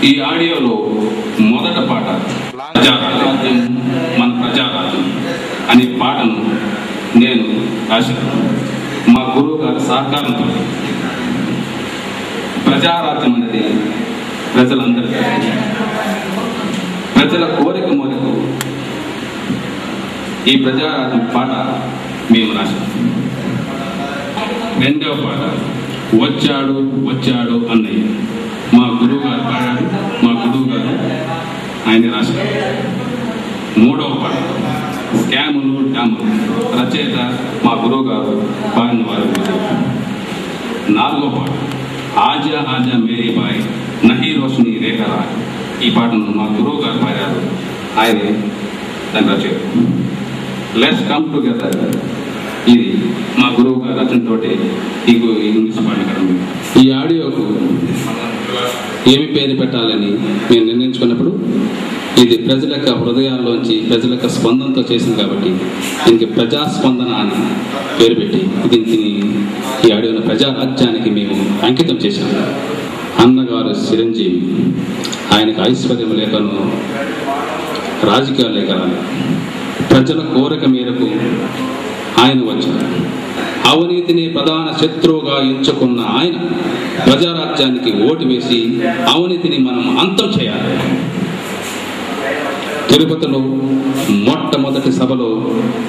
ఈ ఆడియోలో మొదట పాట ప్రజారాజ్యం మన ప్రజారాజ్యం అనే పాటను నేను రాశాను. మా గురువు గారి సహకారంతో. ప్రజారాజ్యం అనేది ప్రజలందరికీ, ప్రజల కోరిక మేరకు ఈ ప్రజారాజ్యం పాట మేము రాశాం. రెండవ పాట వచ్చాడు వచ్చాడు అన్నయ్య, మా గురువు గారు పాడారు, మా గురువు గారు ఆయన రాశారు. మూడవ పాట స్కాములు డ్యాములు, రచయిత మా గురువు గారు పాడిన వారు. నాలుగో పాట ఆజా ఆజా మేరీ బాయ్ నహీ రోషని రేఖరా, ఈ పాటను మా గురువు గారు పాడారు, ఆయనే దాని రచయిత. లెట్స్ కమ్ టుగెదర్, ఇది మా గురువు గారు రచనతోటి ఇంగ్లీష్ పాడగలం. ఈ ఆడియోకు ఏమి పేరు పెట్టాలని మేము నిర్ణయించుకున్నప్పుడు ఇది ప్రజల యొక్క హృదయాల్లోంచి ప్రజల యొక్క స్పందనతో చేసింది కాబట్టి దీనికి ప్రజాస్పందన అని పేరు పెట్టి దీనికి ఈ ఆడియోను ప్రజారాజ్యానికి మేము అంకితం చేశాము. అన్నగారు చిరంజీవి, ఆయనకు ఐశ్వర్యం లేఖను రాజకీయ లేఖనాలు, ప్రజల కోరిక మేరకు ఆయన వచ్చారు. అవినీతిని ప్రధాన శత్రువుగా ఎంచుకున్న ఆయన ప్రజారాజ్యానికి ఓటు వేసి అవినీతిని మనం అంతం చేయాలి. తిరుపతిలో మొట్టమొదటి సభలో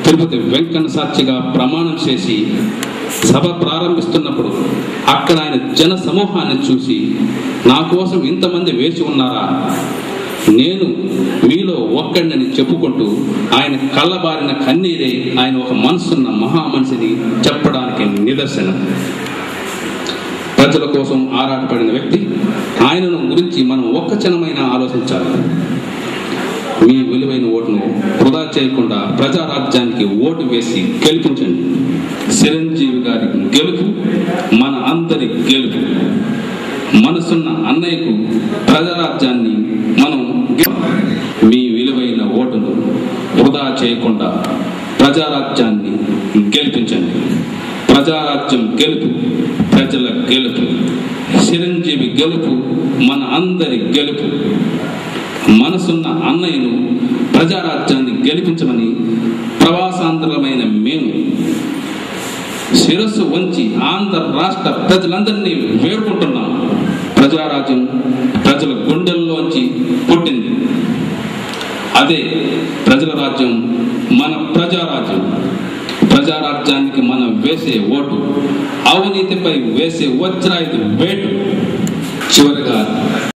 తిరుపతి వెంకన్న సాక్షిగా ప్రమాణం చేసి సభ ప్రారంభిస్తున్నప్పుడు అక్కడ ఆయన జన సమూహాన్ని చూసి నా కోసం ఇంతమంది వేచి ఉన్నారా, నేను మీలో ఒక్కడిని చెప్పుకుంటూ ఆయన కళ్ళబారిన కన్నీరే ఆయన ఒక మనసున్న మహామనిషిని చెప్పడానికి నిదర్శనం. ప్రజల కోసం ఆరాటపడిన వ్యక్తి, ఆయనను గురించి మనం ఒక్క క్షణమైనా ఆలోచించాలి. మీ విలువైన ఓటును వృధా చేయకుండా ప్రజారాజ్యానికి ఓటు వేసి గెలిపించండి. చిరంజీవి గారి గెలుపు మన అందరి గెలుపు. మనసున్న అన్నయ్యకు ప్రజారాజ్యాన్ని మనం మీ విలువైన ఓటును వృధా చేయకుండా ప్రజారాజ్యాన్ని గెలిపించండి. ప్రజారాజ్యం గెలుపు ప్రజల గెలుపు. చిరంజీవి గెలుపు మన అందరి గెలుపు. మనసున్న అన్నయ్యను ప్రజారాజ్యాన్ని గెలిపించమని ప్రవాసాంధ్రులమైన మేము శిరస్సు వంచి ఆంధ్ర రాష్ట్ర ప్రజలందరినీ వేడుకుంటున్నాం. ప్రజారాజ్యం ప్రజల గుండెల్లోంచి పుట్టింది. అదే ప్రజల రాజ్యం మన ప్రజారాజ్యం. ప్రజారాజ్యానికి మనం వేసే ఓటు అవినీతిపై వేసే వజ్రాయుధ వేటు. చివరిగా